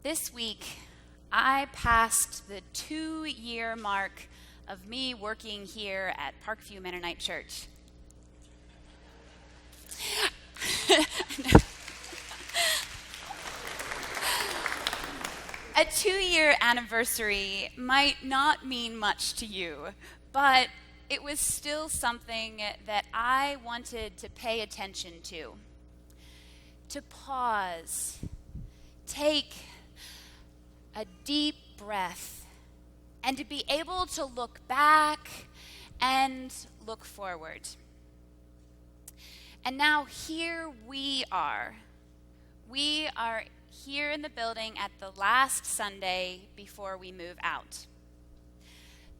This week, I passed the 2-year mark of me working here at Parkview Mennonite Church. A 2-year anniversary might not mean much to you, but it was still something that I wanted to pay attention to pause, take a deep breath, and to be able to look back and look forward. And now here we are. We are here in the building at the last Sunday before we move out.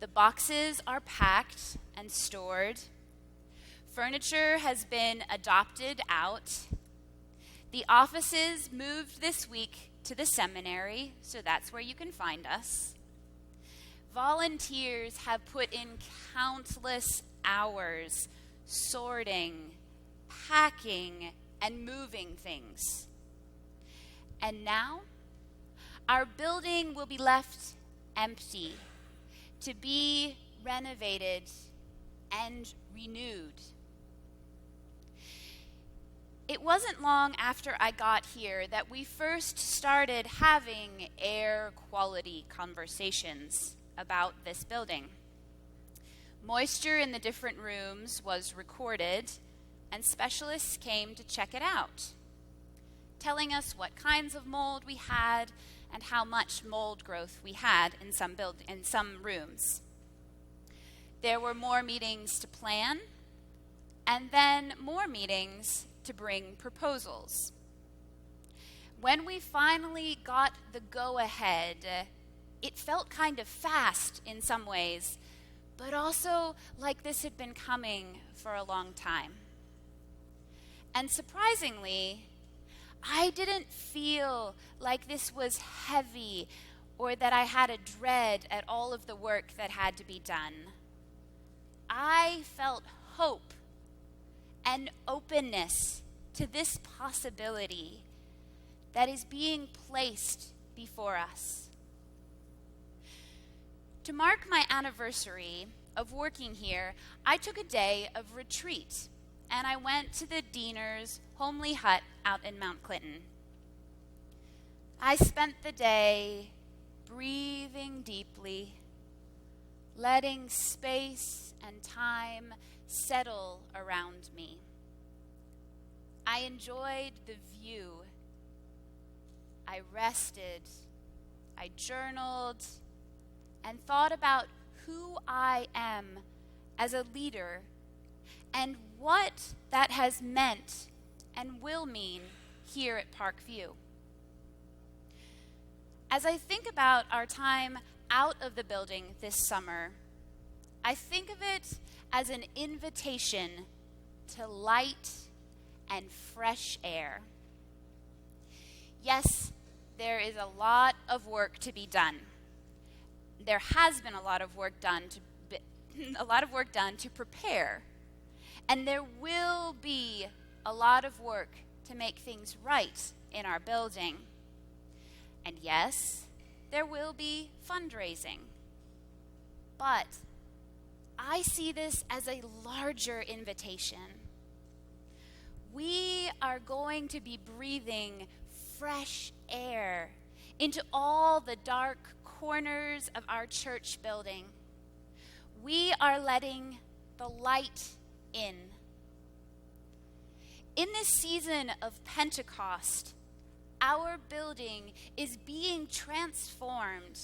The boxes are packed and stored. Furniture has been adopted out. The offices moved this week to the seminary, so that's where you can find us. Volunteers have put in countless hours sorting, packing, and moving things. And now, our building will be left empty to be renovated and renewed. It wasn't long after I got here that we first started having air quality conversations about this building. Moisture in the different rooms was recorded, and specialists came to check it out, telling us what kinds of mold we had and how much mold growth we had in some rooms. There were more meetings to plan, and then more meetings to bring proposals. When we finally got the go-ahead, it felt kind of fast in some ways, but also like this had been coming for a long time. And surprisingly, I didn't feel like this was heavy or that I had a dread at all of the work that had to be done. I felt hope and openness to this possibility that is being placed before us. To mark my anniversary of working here, I took a day of retreat, and I went to the Deaner's homely hut out in Mount Clinton. I spent the day breathing deeply, letting space and time settle around me. I enjoyed the view. I rested. I journaled and thought about who I am as a leader and what that has meant and will mean here at Parkview. As I think about our time out of the building this summer, I think of it as an invitation to light and fresh air. Yes, there is a lot of work to be done. There has been a lot of work done to prepare, and there will be a lot of work to make things right in our building. And yes, there will be fundraising. But I see this as a larger invitation. We are going to be breathing fresh air into all the dark corners of our church building. We are letting the light in. In this season of Pentecost, our building is being transformed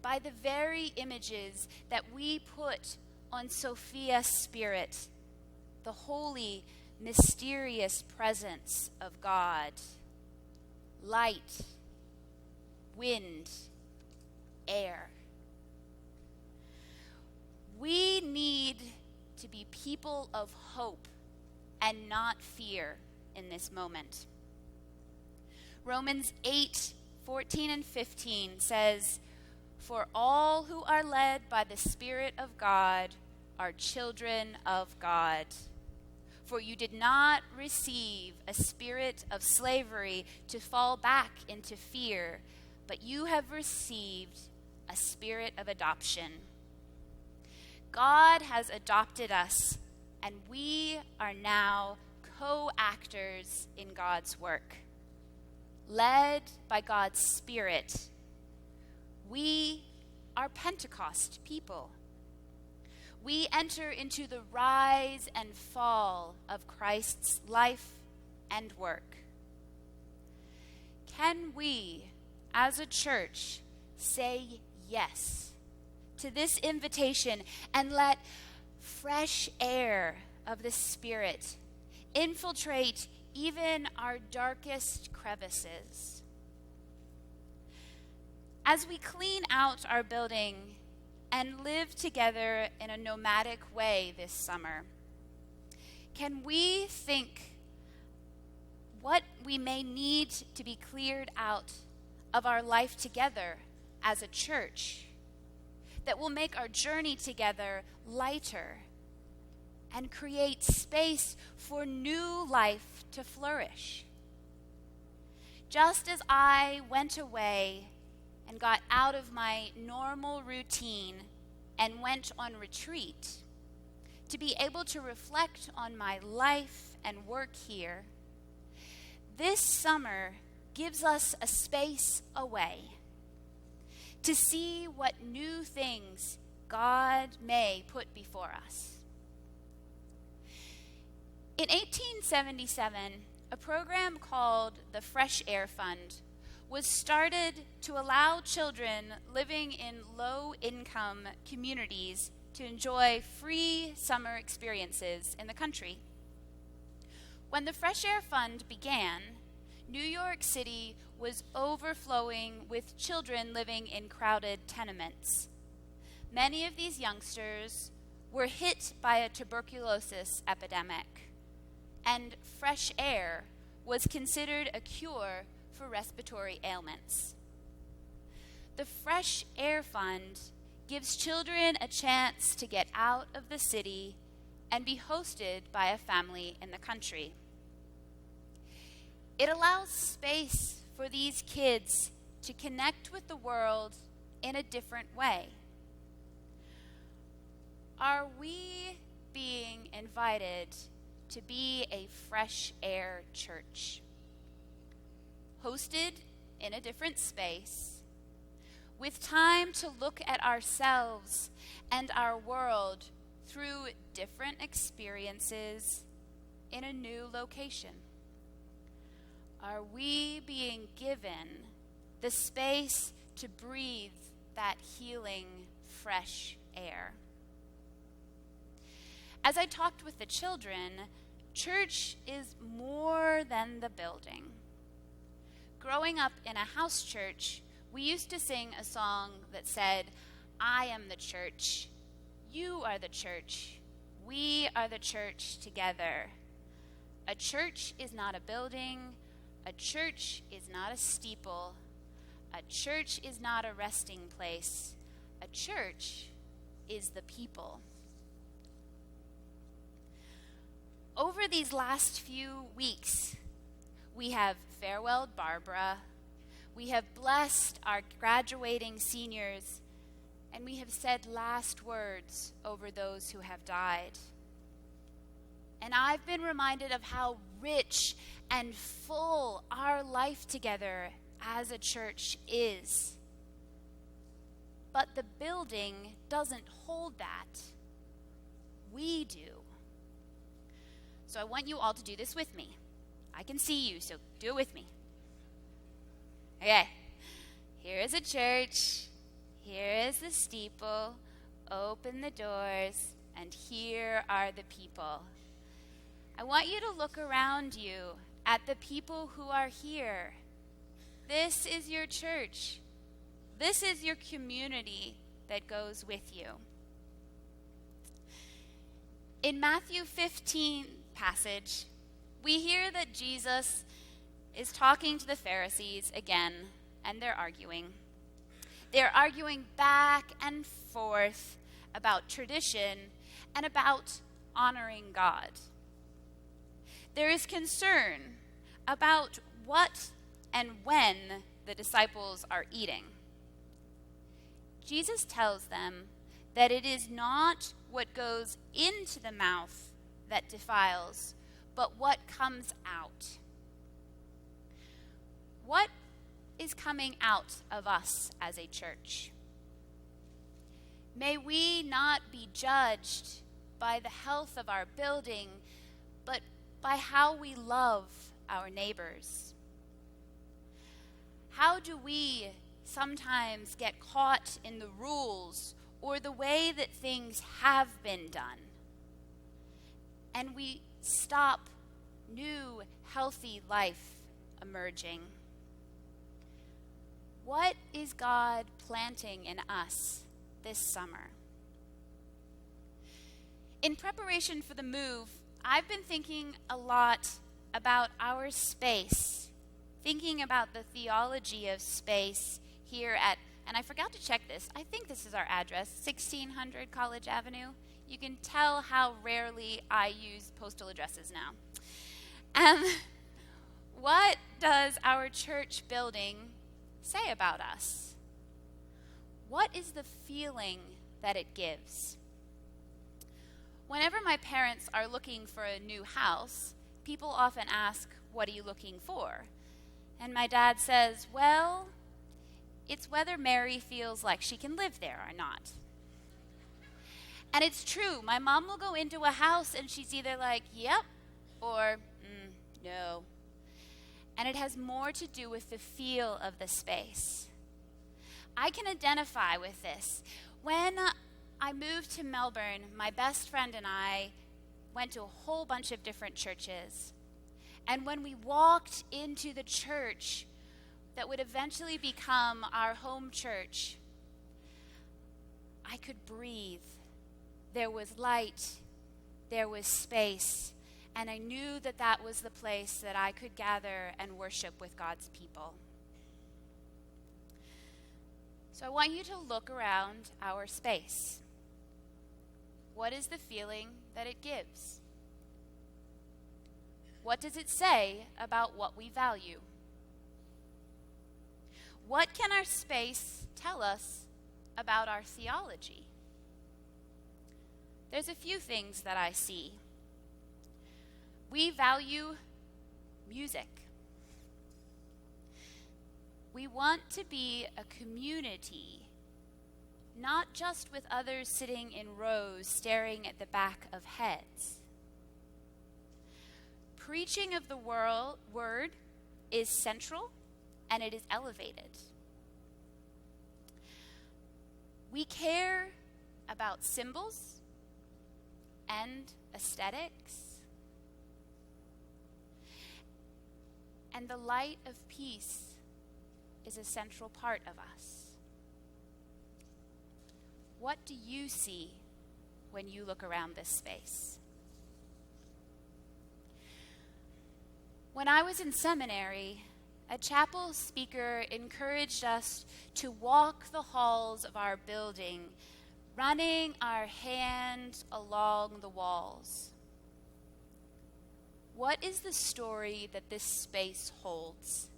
by the very images that we put on Sophia's spirit, the holy, mysterious presence of God. Light, wind, air. We need to be people of hope and not fear in this moment. Romans 8:14 and 15 says, "For all who are led by the Spirit of God are children of God. For you did not receive a spirit of slavery to fall back into fear, but you have received a spirit of adoption. God has adopted us, and we are now co-actors in God's work. Led by God's Spirit, we are Pentecost people. We enter into the rise and fall of Christ's life and work. Can we, as a church, say yes to this invitation and let fresh air of the Spirit infiltrate even our darkest crevices? As we clean out our building and live together in a nomadic way this summer, can we think what we may need to be cleared out of our life together as a church that will make our journey together lighter and create space for new life to flourish? Just as I went away and got out of my normal routine and went on retreat to be able to reflect on my life and work here, this summer gives us a space away to see what new things God may put before us. In 1877, a program called the Fresh Air Fund was started to allow children living in low-income communities to enjoy free summer experiences in the country. When the Fresh Air Fund began, New York City was overflowing with children living in crowded tenements. Many of these youngsters were hit by a tuberculosis epidemic, and fresh air was considered a cure for respiratory ailments. The Fresh Air Fund gives children a chance to get out of the city and be hosted by a family in the country. It allows space for these kids to connect with the world in a different way. Are we being invited to be a fresh air church, hosted in a different space, with time to look at ourselves and our world through different experiences in a new location? Are we being given the space to breathe that healing, fresh air? As I talked with the children, church is more than the building. Growing up in a house church, we used to sing a song that said, "I am the church, you are the church, we are the church together." A church is not a building. A church is not a steeple. A church is not a resting place. A church is the people. Over these last few weeks, we have farewelled Barbara, we have blessed our graduating seniors, and we have said last words over those who have died. And I've been reminded of how rich and full our life together as a church is. But the building doesn't hold that. We do. So I want you all to do this with me. I can see you, so do it with me. Okay. Here is a church. Here is the steeple. Open the doors. And here are the people. I want you to look around you at the people who are here. This is your church. This is your community that goes with you. In Matthew 15 passage, we hear that Jesus is talking to the Pharisees again, and they're arguing. They're arguing back and forth about tradition and about honoring God. There is concern about what and when the disciples are eating. Jesus tells them that it is not what goes into the mouth that defiles, but what comes out. What is coming out of us as a church? May we not be judged by the health of our building, but by how we love our neighbors. How do we sometimes get caught in the rules or the way that things have been done, and we stop new, healthy life emerging? What is God planting in us this summer? In preparation for the move, I've been thinking a lot about our space, thinking about the theology of space here at, and I forgot to check this, I think this is our address, 1600 College Avenue. You can tell how rarely I use postal addresses now. What does our church building say about us? What is the feeling that it gives? Whenever my parents are looking for a new house, people often ask, "What are you looking for?" And my dad says, "Well, it's whether Mary feels like she can live there or not." And it's true. My mom will go into a house and she's either like, "Yep," or "No." And it has more to do with the feel of the space. I can identify with this. When I moved to Melbourne, my best friend and I went to a whole bunch of different churches. And when we walked into the church that would eventually become our home church, I could breathe. There was light, there was space, and I knew that that was the place that I could gather and worship with God's people. So I want you to look around our space. What is the feeling that it gives? What does it say about what we value? What can our space tell us about our theology? There's a few things that I see. We value music. We want to be a community, not just with others sitting in rows staring at the back of heads. Preaching of the word is central and it is elevated. We care about symbols and aesthetics. And the light of peace is a central part of us. What do you see when you look around this space? When I was in seminary, a chapel speaker encouraged us to walk the halls of our building, running our hands along the walls. What is the story that this space holds?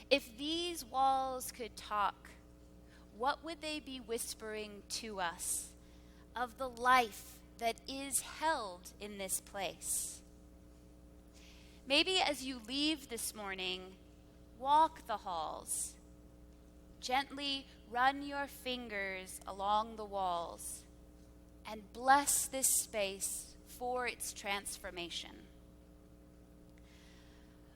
If these walls could talk, what would they be whispering to us of the life that is held in this place? Maybe as you leave this morning, walk the halls. Gently run your fingers along the walls and bless this space for its transformation.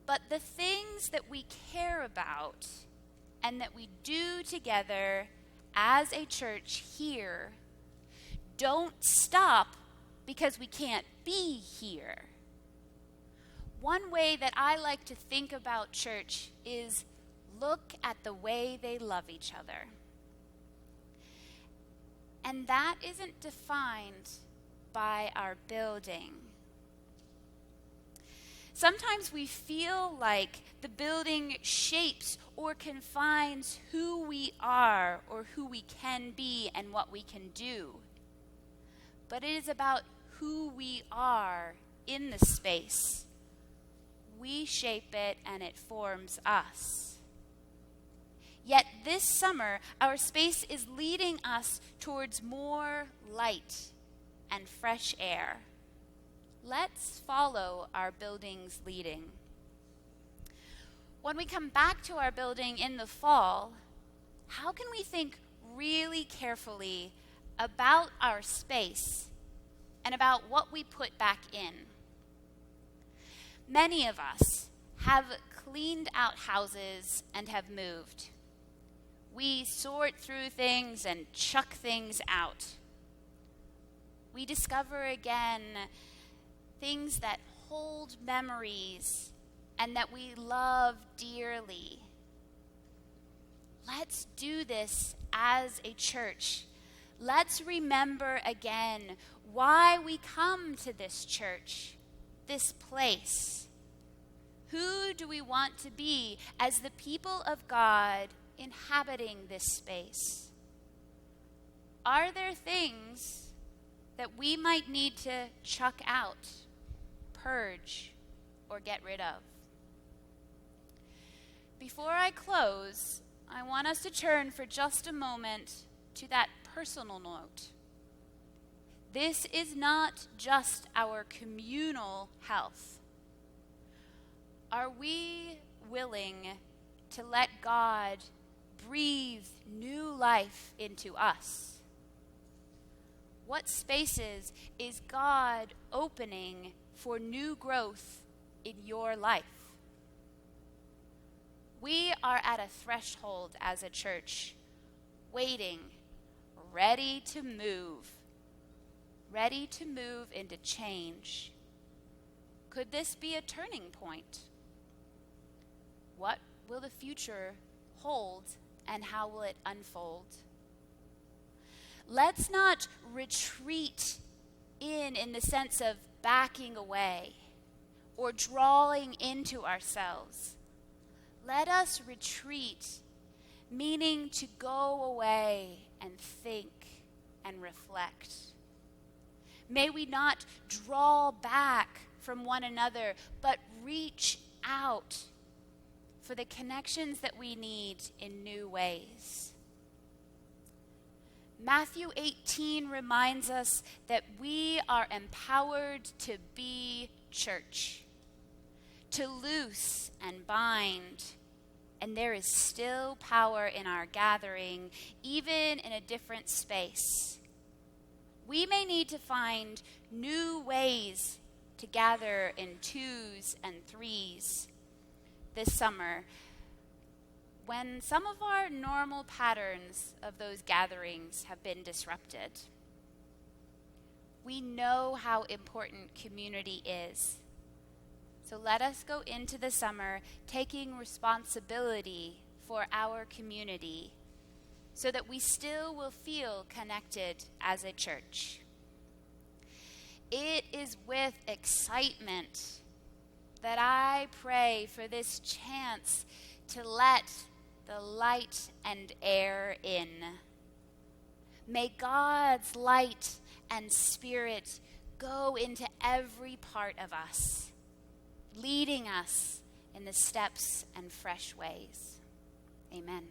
But the things that we care about and that we do together as a church here don't stop because we can't be here. One way that I like to think about church is look at the way they love each other. And that isn't defined by our building. Sometimes we feel like the building shapes or confines who we are or who we can be and what we can do. But it is about who we are in the space we shape it and it forms us. Yet this summer, our space is leading us towards more light and fresh air. Let's follow our building's leading. When we come back to our building in the fall, how can we think really carefully about our space and about what we put back in? Many of us have cleaned out houses and have moved. We sort through things and chuck things out. We discover again things that hold memories and that we love dearly. Let's do this as a church. Let's remember again why we come to this church, this place. Who do we want to be as the people of God inhabiting this space? Are there things that we might need to chuck out, purge, or get rid of? Before I close, I want us to turn for just a moment to that personal note. This is not just our communal health. Are we willing to let God breathe new life into us? What spaces is God opening for new growth in your life? We are at a threshold as a church, waiting, ready to move into change. Could this be a turning point? What will the future hold and how will it unfold? Let's not retreat in the sense of backing away or drawing into ourselves. Let us retreat, meaning to go away and think and reflect. May we not draw back from one another, but reach out for the connections that we need in new ways. Matthew 18 reminds us that we are empowered to be church, to loose and bind, and there is still power in our gathering, even in a different space. We may need to find new ways to gather in 2s and 3s this summer, when some of our normal patterns of those gatherings have been disrupted. We know how important community is. So let us go into the summer taking responsibility for our community so that we still will feel connected as a church. It is with excitement that I pray for this chance to let the light and air in. May God's light and spirit go into every part of us, leading us in the steps and fresh ways. Amen.